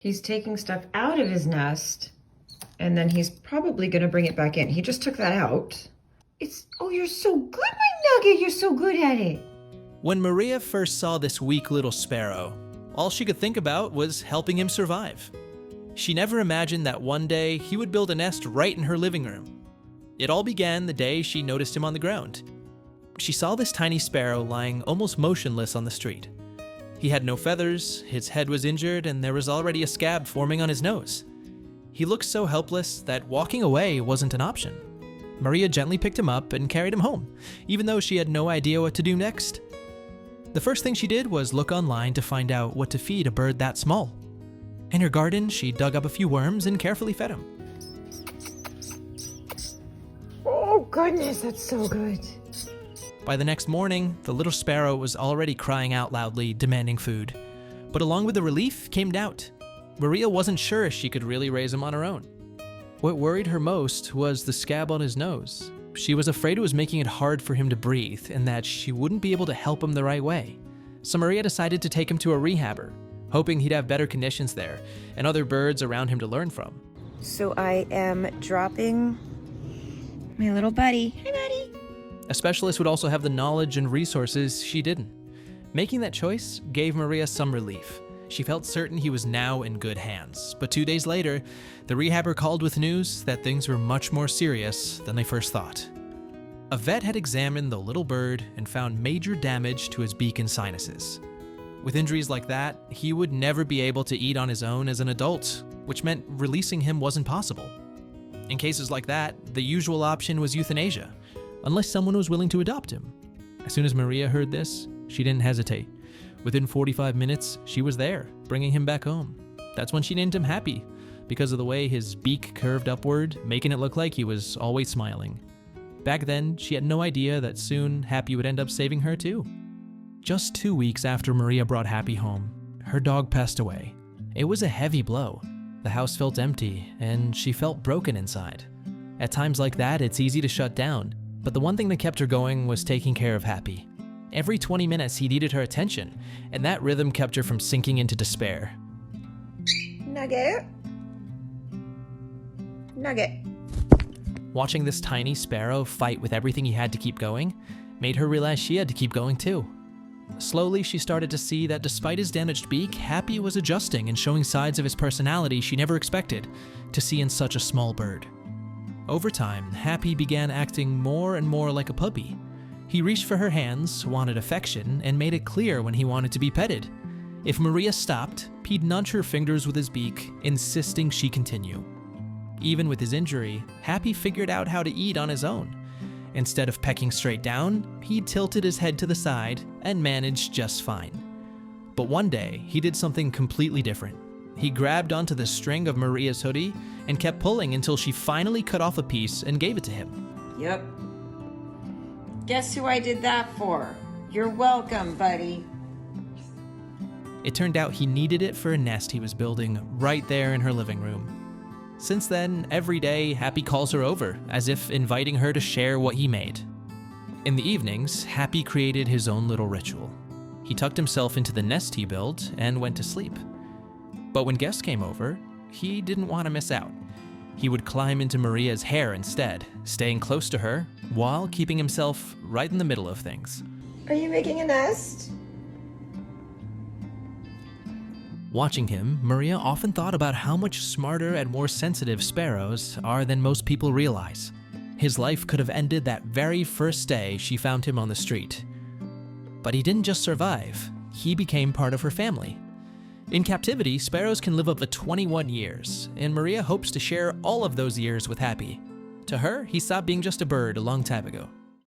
He's taking stuff out of his nest, and then he's probably going to bring it back in. He just took that out. Oh, you're so good, my nugget. You're so good at it. When Maria first saw this weak little sparrow, all she could think about was helping him survive. She never imagined that one day he would build a nest right in her living room. It all began the day she noticed him on the ground. She saw this tiny sparrow lying almost motionless on the street. He had no feathers, his head was injured, and there was already a scab forming on his nose. He looked so helpless that walking away wasn't an option. Maria gently picked him up and carried him home, even though she had no idea what to do next. The first thing she did was look online to find out what to feed a bird that small. In her garden, she dug up a few worms and carefully fed him. Oh, goodness, that's so good. By the next morning, the little sparrow was already crying out loudly, demanding food. But along with the relief came doubt. Maria wasn't sure if she could really raise him on her own. What worried her most was the scab on his nose. She was afraid it was making it hard for him to breathe and that she wouldn't be able to help him the right way. So Maria decided to take him to a rehabber, hoping he'd have better conditions there and other birds around him to learn from. So I am dropping my little buddy. Hi, buddy. A specialist would also have the knowledge and resources she didn't. Making that choice gave Maria some relief. She felt certain he was now in good hands. But 2 days later, the rehabber called with news that things were much more serious than they first thought. A vet had examined the little bird and found major damage to his beak and sinuses. With injuries like that, he would never be able to eat on his own as an adult, which meant releasing him wasn't possible. In cases like that, the usual option was euthanasia, unless someone was willing to adopt him. As soon as Maria heard this, she didn't hesitate. Within 45 minutes, she was there, bringing him back home. That's when she named him Happy, because of the way his beak curved upward, making it look like he was always smiling. Back then, she had no idea that soon Happy would end up saving her too. Just 2 weeks after Maria brought Happy home, her dog passed away. It was a heavy blow. The house felt empty, and she felt broken inside. At times like that, it's easy to shut down, but the one thing that kept her going was taking care of Happy. Every 20 minutes, he needed her attention, and that rhythm kept her from sinking into despair. Nugget. Nugget. Watching this tiny sparrow fight with everything he had to keep going made her realize she had to keep going too. Slowly, she started to see that despite his damaged beak, Happy was adjusting and showing sides of his personality she never expected to see in such a small bird. Over time, Happy began acting more and more like a puppy. He reached for her hands, wanted affection, and made it clear when he wanted to be petted. If Maria stopped, he'd nudge her fingers with his beak, insisting she continue. Even with his injury, Happy figured out how to eat on his own. Instead of pecking straight down, he tilted his head to the side and managed just fine. But one day, he did something completely different. He grabbed onto the string of Maria's hoodie and kept pulling until she finally cut off a piece and gave it to him. Yep. Guess who I did that for? You're welcome, buddy. It turned out he needed it for a nest he was building right there in her living room. Since then, every day, Happy calls her over, as if inviting her to share what he made. In the evenings, Happy created his own little ritual. He tucked himself into the nest he built and went to sleep. But when guests came over, he didn't want to miss out. He would climb into Maria's hair instead, staying close to her, while keeping himself right in the middle of things. Are you making a nest? Watching him, Maria often thought about how much smarter and more sensitive sparrows are than most people realize. His life could have ended that very first day she found him on the street. But he didn't just survive, he became part of her family. In captivity, sparrows can live up to 21 years, and Maria hopes to share all of those years with Happy. To her, he stopped being just a bird a long time ago.